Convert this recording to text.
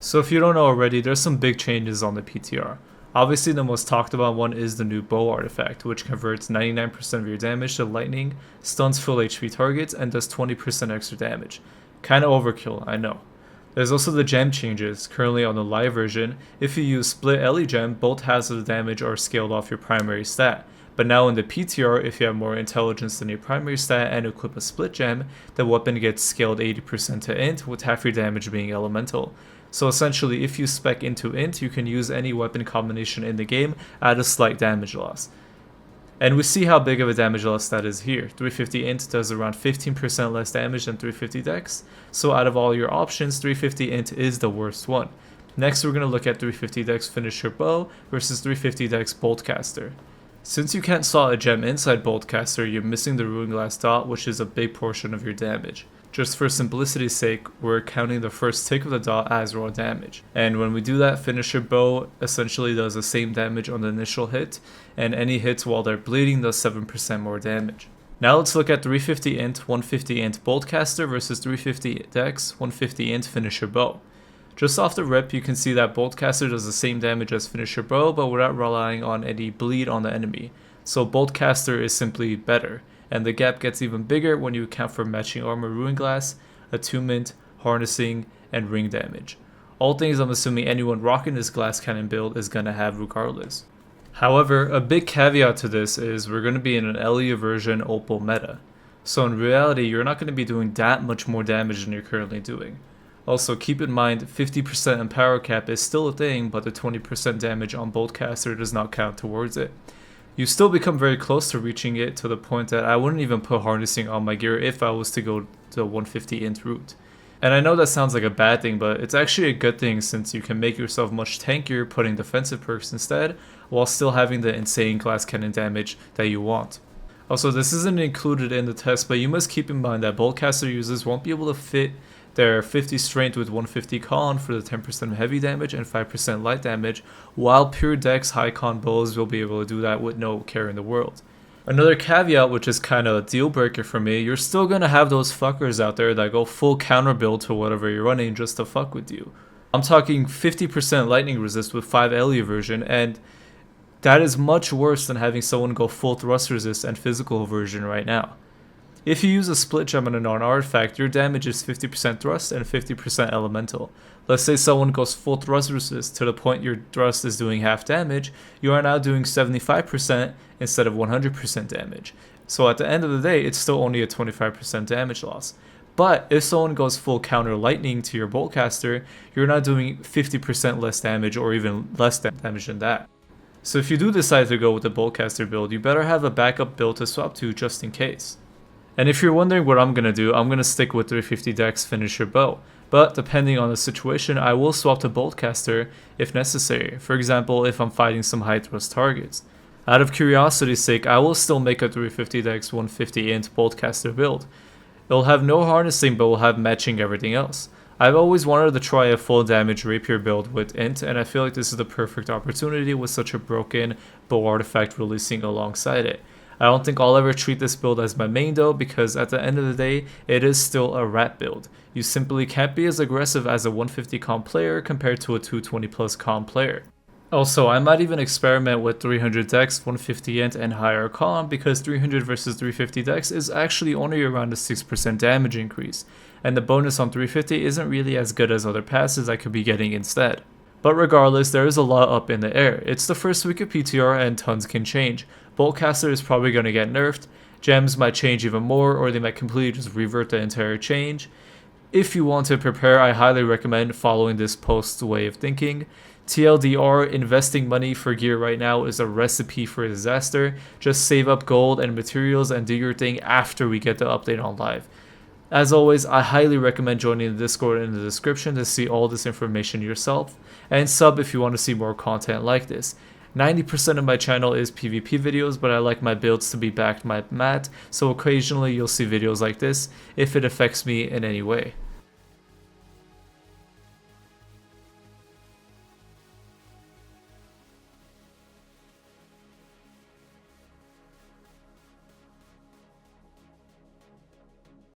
So if you don't know already, there's some big changes on the PTR. Obviously the most talked about one is the new bow artifact, which converts 99% of your damage to lightning, stuns full HP targets, and does 20% extra damage. Kinda overkill, I know. There's also the gem changes. Currently on the live version, if you use split Ellie gem, both halves of the damage are scaled off your primary stat. But now in the PTR, if you have more intelligence than your primary stat and equip a split gem, the weapon gets scaled 80% to int, with half your damage being elemental. So essentially, if you spec into int, you can use any weapon combination in the game at a slight damage loss. And we see how big of a damage loss that is here. 350 int does around 15% less damage than 350 dex, so out of all your options, 350 int is the worst one. Next, we're going to look at 350 dex finisher bow versus 350 dex boltcaster. Since you can't slot a gem inside Boltcaster, you're missing the Ruined Glass dot, which is a big portion of your damage. Just for simplicity's sake, we're counting the first tick of the dot as raw damage. And when we do that, finisher bow essentially does the same damage on the initial hit, and any hits while they're bleeding does 7% more damage. Now let's look at 350 int, 150 int Boltcaster versus 350 dex, 150 int finisher bow. Just off the rip, you can see that Boltcaster does the same damage as finisher bow, but without relying on any bleed on the enemy. So Boltcaster is simply better, and the gap gets even bigger when you account for matching armor, ruined glass, attunement, harnessing, and ring damage. All things I'm assuming anyone rocking this glass cannon build is gonna have regardless. However, a big caveat to this is we're gonna be in an Ellie version Opal meta. So in reality, you're not gonna be doing that much more damage than you're currently doing. Also, keep in mind, 50% empower cap is still a thing, but the 20% damage on Boltcaster does not count towards it. You still become very close to reaching it to the point that I wouldn't even put harnessing on my gear if I was to go the 150 int route. And I know that sounds like a bad thing, but it's actually a good thing since you can make yourself much tankier putting defensive perks instead, while still having the insane glass cannon damage that you want. Also, this isn't included in the test, but you must keep in mind that Boltcaster users won't be able to fit their 50 strength with 150 con for the 10% heavy damage and 5% light damage, while pure dex high con bows will be able to do that with no care in the world. Another caveat, which is kind of a deal breaker for me, you're still gonna have those fuckers out there that go full counter build to whatever you're running just to fuck with you. I'm talking 50% lightning resist with 5 Ellie version, and that is much worse than having someone go full thrust resist and physical version right now. If you use a split gem on a non-artifact, your damage is 50% thrust and 50% elemental. Let's say someone goes full thrust resist to the point your thrust is doing half damage, you are now doing 75% instead of 100% damage. So at the end of the day, it's still only a 25% damage loss. But if someone goes full counter lightning to your Boltcaster, you're now doing 50% less damage or even less damage than that. So if you do decide to go with the Boltcaster build, you better have a backup build to swap to just in case. And if you're wondering what I'm going to do, I'm going to stick with 350 dex finisher bow. But depending on the situation, I will swap to Boltcaster if necessary. For example, if I'm fighting some high thrust targets. Out of curiosity's sake, I will still make a 350 dex 150 int Boltcaster build. It'll have no harnessing, but will have matching everything else. I've always wanted to try a full damage rapier build with int, and I feel like this is the perfect opportunity with such a broken bow artifact releasing alongside it. I don't think I'll ever treat this build as my main though, because at the end of the day, it is still a rat build. You simply can't be as aggressive as a 150 comp player compared to a 220 plus comp player. Also, I might even experiment with 300 dex, 150 int, and higher con, because 300 versus 350 dex is actually only around a 6% damage increase, and the bonus on 350 isn't really as good as other passes I could be getting instead. But regardless, there is a lot up in the air. It's the first week of PTR and tons can change. Boltcaster is probably going to get nerfed, gems might change even more, or they might completely just revert the entire change. If you want to prepare, I highly recommend following this post's way of thinking. TLDR, investing money for gear right now is a recipe for disaster. Just save up gold and materials and do your thing after we get the update on live. As always, I highly recommend joining the Discord in the description to see all this information yourself, and sub if you want to see more content like this. 90% of my channel is PvP videos, but I like my builds to be backed by math, so occasionally you'll see videos like this if it affects me in any way.